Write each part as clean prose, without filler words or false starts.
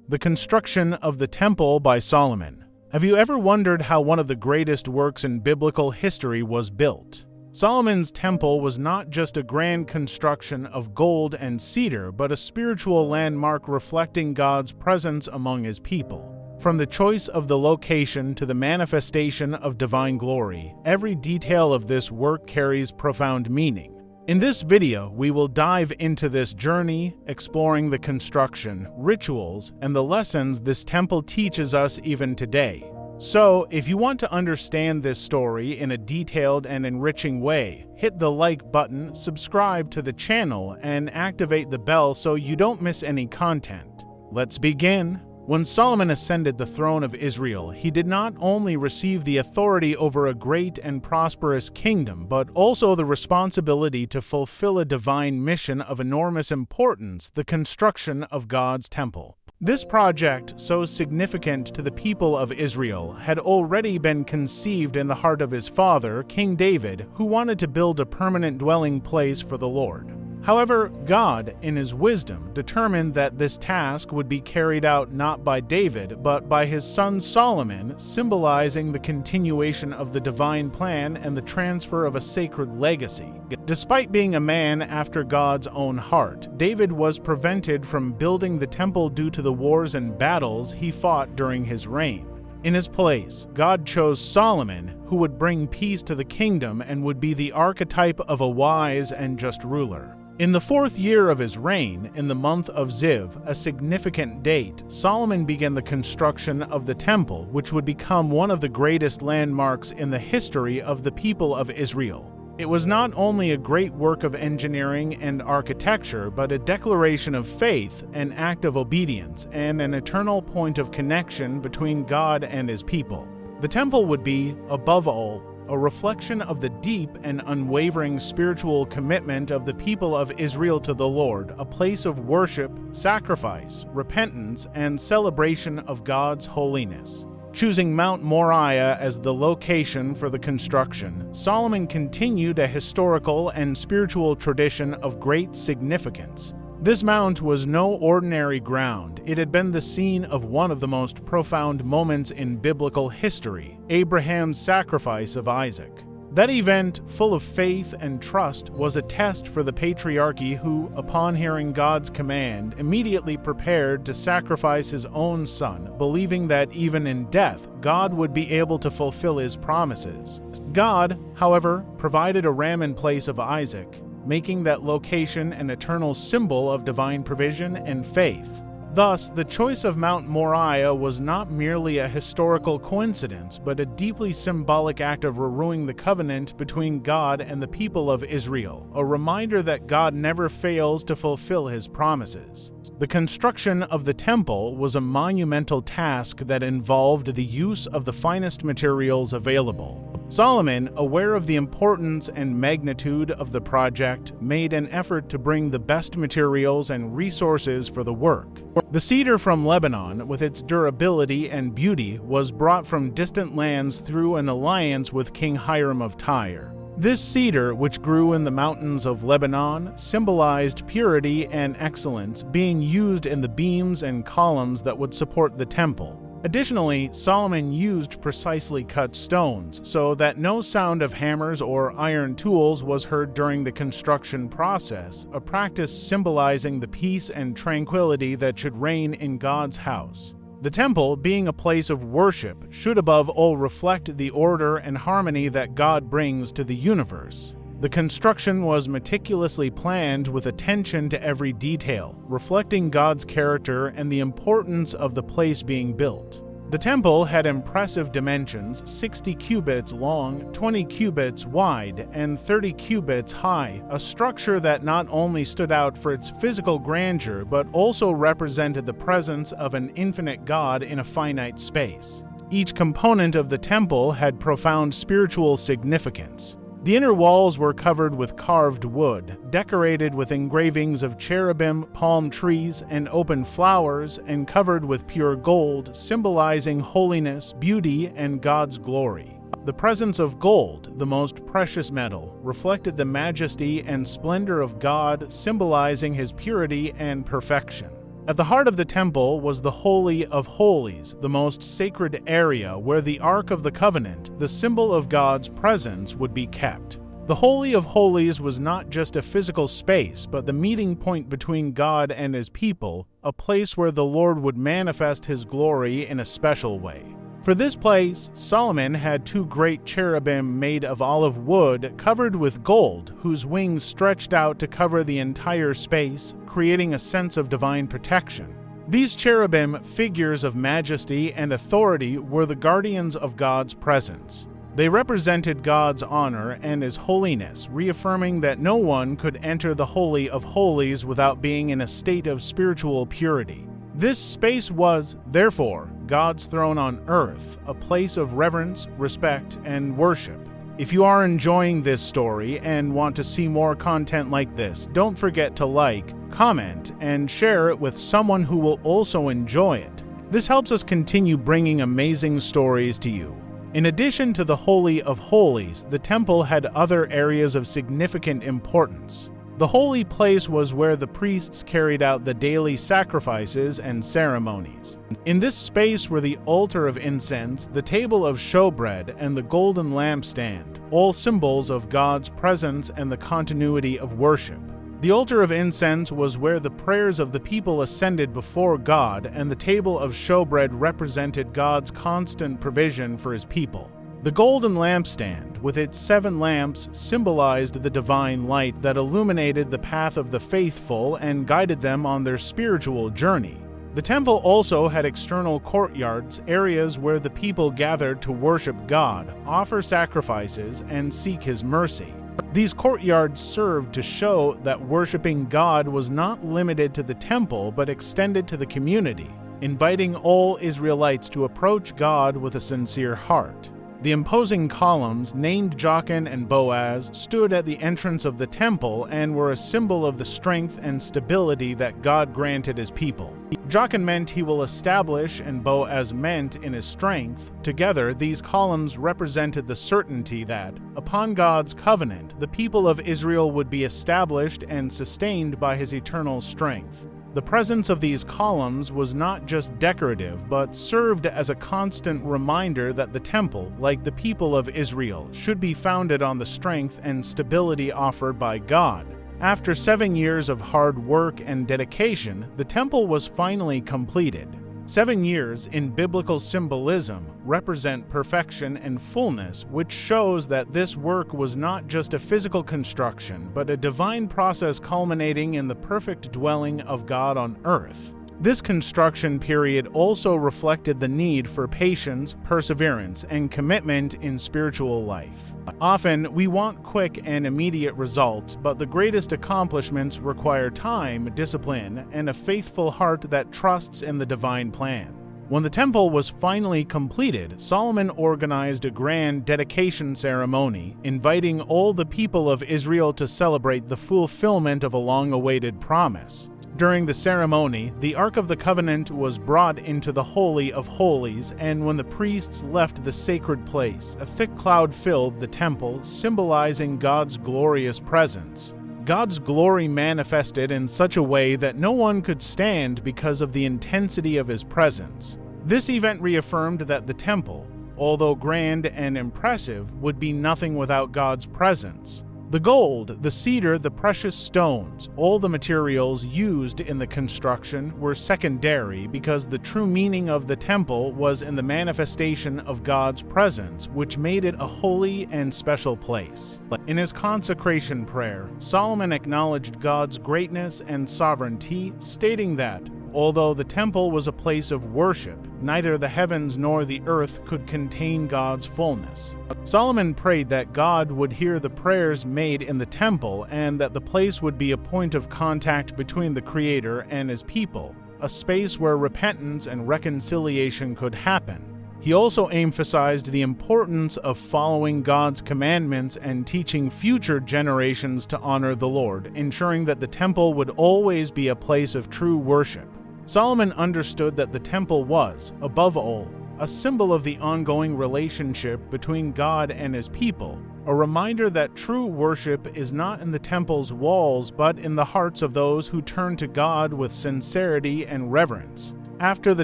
The construction of the temple by Solomon. Have you ever wondered how one of the greatest works in biblical history was built? Solomon's temple was not just a grand construction of gold and cedar, but a spiritual landmark reflecting God's presence among His people. From the choice of the location to the manifestation of divine glory, every detail of this work carries profound meaning. In this video, we will dive into this journey, exploring the construction, rituals, and the lessons this temple teaches us even today. So, if you want to understand this story in a detailed and enriching way, hit the like button, subscribe to the channel, and activate the bell so you don't miss any content. Let's begin. When Solomon ascended the throne of Israel, he did not only receive the authority over a great and prosperous kingdom, but also the responsibility to fulfill a divine mission of enormous importance, the construction of God's temple. This project, so significant to the people of Israel, had already been conceived in the heart of his father, King David, who wanted to build a permanent dwelling place for the Lord. However, God, in His wisdom, determined that this task would be carried out not by David, but by his son Solomon, symbolizing the continuation of the divine plan and the transfer of a sacred legacy. Despite being a man after God's own heart, David was prevented from building the temple due to the wars and battles he fought during his reign. In his place, God chose Solomon, who would bring peace to the kingdom and would be the archetype of a wise and just ruler. In the 4th year of his reign, in the month of Ziv, a significant date, Solomon began the construction of the temple, which would become one of the greatest landmarks in the history of the people of Israel. It was not only a great work of engineering and architecture, but a declaration of faith, an act of obedience, and an eternal point of connection between God and His people. The temple would be, above all, a reflection of the deep and unwavering spiritual commitment of the people of Israel to the Lord, a place of worship, sacrifice, repentance, and celebration of God's holiness. Choosing Mount Moriah as the location for the construction, Solomon continued a historical and spiritual tradition of great significance. This mount was no ordinary ground. It had been the scene of one of the most profound moments in biblical history, Abraham's sacrifice of Isaac. That event, full of faith and trust, was a test for the patriarchy who, upon hearing God's command, immediately prepared to sacrifice his own son, believing that even in death, God would be able to fulfill His promises. God, however, provided a ram in place of Isaac, making that location an eternal symbol of divine provision and faith. Thus, the choice of Mount Moriah was not merely a historical coincidence, but a deeply symbolic act of renewing the covenant between God and the people of Israel, a reminder that God never fails to fulfill His promises. The construction of the temple was a monumental task that involved the use of the finest materials available. Solomon, aware of the importance and magnitude of the project, made an effort to bring the best materials and resources for the work. The cedar from Lebanon, with its durability and beauty, was brought from distant lands through an alliance with King Hiram of Tyre. This cedar, which grew in the mountains of Lebanon, symbolized purity and excellence, being used in the beams and columns that would support the temple. Additionally, Solomon used precisely cut stones, so that no sound of hammers or iron tools was heard during the construction process, a practice symbolizing the peace and tranquility that should reign in God's house. The temple, being a place of worship, should above all reflect the order and harmony that God brings to the universe. The construction was meticulously planned with attention to every detail, reflecting God's character and the importance of the place being built. The temple had impressive dimensions, 60 cubits long, 20 cubits wide, and 30 cubits high, a structure that not only stood out for its physical grandeur but also represented the presence of an infinite God in a finite space. Each component of the temple had profound spiritual significance. The inner walls were covered with carved wood, decorated with engravings of cherubim, palm trees, and open flowers, and covered with pure gold, symbolizing holiness, beauty, and God's glory. The presence of gold, the most precious metal, reflected the majesty and splendor of God, symbolizing His purity and perfection. At the heart of the temple was the Holy of Holies, the most sacred area where the Ark of the Covenant, the symbol of God's presence, would be kept. The Holy of Holies was not just a physical space, but the meeting point between God and His people, a place where the Lord would manifest His glory in a special way. For this place, Solomon had 2 great cherubim made of olive wood covered with gold, whose wings stretched out to cover the entire space, creating a sense of divine protection. These cherubim, figures of majesty and authority, were the guardians of God's presence. They represented God's honor and His holiness, reaffirming that no one could enter the Holy of Holies without being in a state of spiritual purity. This space was, therefore, God's throne on earth, a place of reverence, respect, and worship. If you are enjoying this story and want to see more content like this, don't forget to like, comment, and share it with someone who will also enjoy it. This helps us continue bringing amazing stories to you. In addition to the Holy of Holies, the temple had other areas of significant importance. The holy place was where the priests carried out the daily sacrifices and ceremonies. In this space were the altar of incense, the table of showbread, and the golden lampstand, all symbols of God's presence and the continuity of worship. The altar of incense was where the prayers of the people ascended before God, and the table of showbread represented God's constant provision for His people. The golden lampstand, with its 7 lamps, symbolized the divine light that illuminated the path of the faithful and guided them on their spiritual journey. The temple also had external courtyards, areas where the people gathered to worship God, offer sacrifices, and seek His mercy. These courtyards served to show that worshiping God was not limited to the temple but extended to the community, inviting all Israelites to approach God with a sincere heart. The imposing columns, named Jachin and Boaz, stood at the entrance of the temple and were a symbol of the strength and stability that God granted His people. Jachin meant He will establish, and Boaz meant in His strength. Together, these columns represented the certainty that, upon God's covenant, the people of Israel would be established and sustained by His eternal strength. The presence of these columns was not just decorative, but served as a constant reminder that the temple, like the people of Israel, should be founded on the strength and stability offered by God. After 7 years of hard work and dedication, the temple was finally completed. 7 years in biblical symbolism represent perfection and fullness, which shows that this work was not just a physical construction, but a divine process culminating in the perfect dwelling of God on earth. This construction period also reflected the need for patience, perseverance, and commitment in spiritual life. Often, we want quick and immediate results, but the greatest accomplishments require time, discipline, and a faithful heart that trusts in the divine plan. When the temple was finally completed, Solomon organized a grand dedication ceremony, inviting all the people of Israel to celebrate the fulfillment of a long-awaited promise. During the ceremony, the Ark of the Covenant was brought into the Holy of Holies, and when the priests left the sacred place, a thick cloud filled the temple, symbolizing God's glorious presence. God's glory manifested in such a way that no one could stand because of the intensity of His presence. This event reaffirmed that the temple, although grand and impressive, would be nothing without God's presence. The gold, the cedar, the precious stones, all the materials used in the construction were secondary because the true meaning of the temple was in the manifestation of God's presence, which made it a holy and special place. In his consecration prayer, Solomon acknowledged God's greatness and sovereignty, stating that, although the temple was a place of worship, neither the heavens nor the earth could contain God's fullness. Solomon prayed that God would hear the prayers made in the temple and that the place would be a point of contact between the Creator and His people, a space where repentance and reconciliation could happen. He also emphasized the importance of following God's commandments and teaching future generations to honor the Lord, ensuring that the temple would always be a place of true worship. Solomon understood that the temple was, above all, a symbol of the ongoing relationship between God and His people, a reminder that true worship is not in the temple's walls but in the hearts of those who turn to God with sincerity and reverence. After the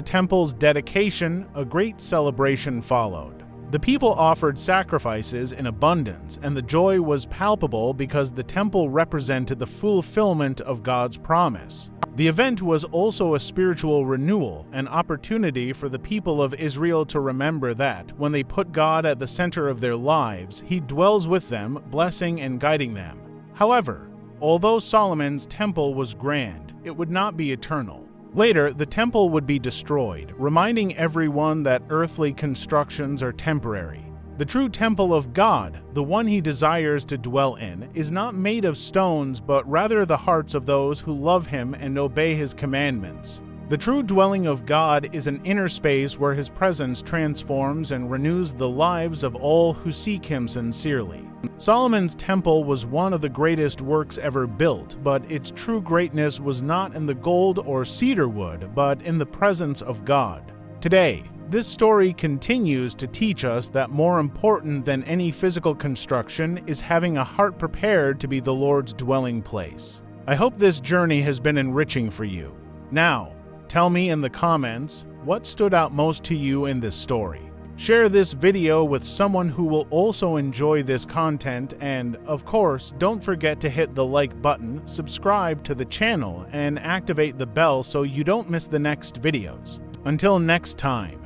temple's dedication, a great celebration followed. The people offered sacrifices in abundance, and the joy was palpable because the temple represented the fulfillment of God's promise. The event was also a spiritual renewal, an opportunity for the people of Israel to remember that, when they put God at the center of their lives, He dwells with them, blessing and guiding them. However, although Solomon's temple was grand, it would not be eternal. Later, the temple would be destroyed, reminding everyone that earthly constructions are temporary. The true temple of God, the one He desires to dwell in, is not made of stones but rather the hearts of those who love Him and obey His commandments. The true dwelling of God is an inner space where His presence transforms and renews the lives of all who seek Him sincerely. Solomon's temple was one of the greatest works ever built, but its true greatness was not in the gold or cedar wood, but in the presence of God. Today, this story continues to teach us that more important than any physical construction is having a heart prepared to be the Lord's dwelling place. I hope this journey has been enriching for you. Now, tell me in the comments what stood out most to you in this story. Share this video with someone who will also enjoy this content, and, of course, don't forget to hit the like button, subscribe to the channel, and activate the bell so you don't miss the next videos. Until next time.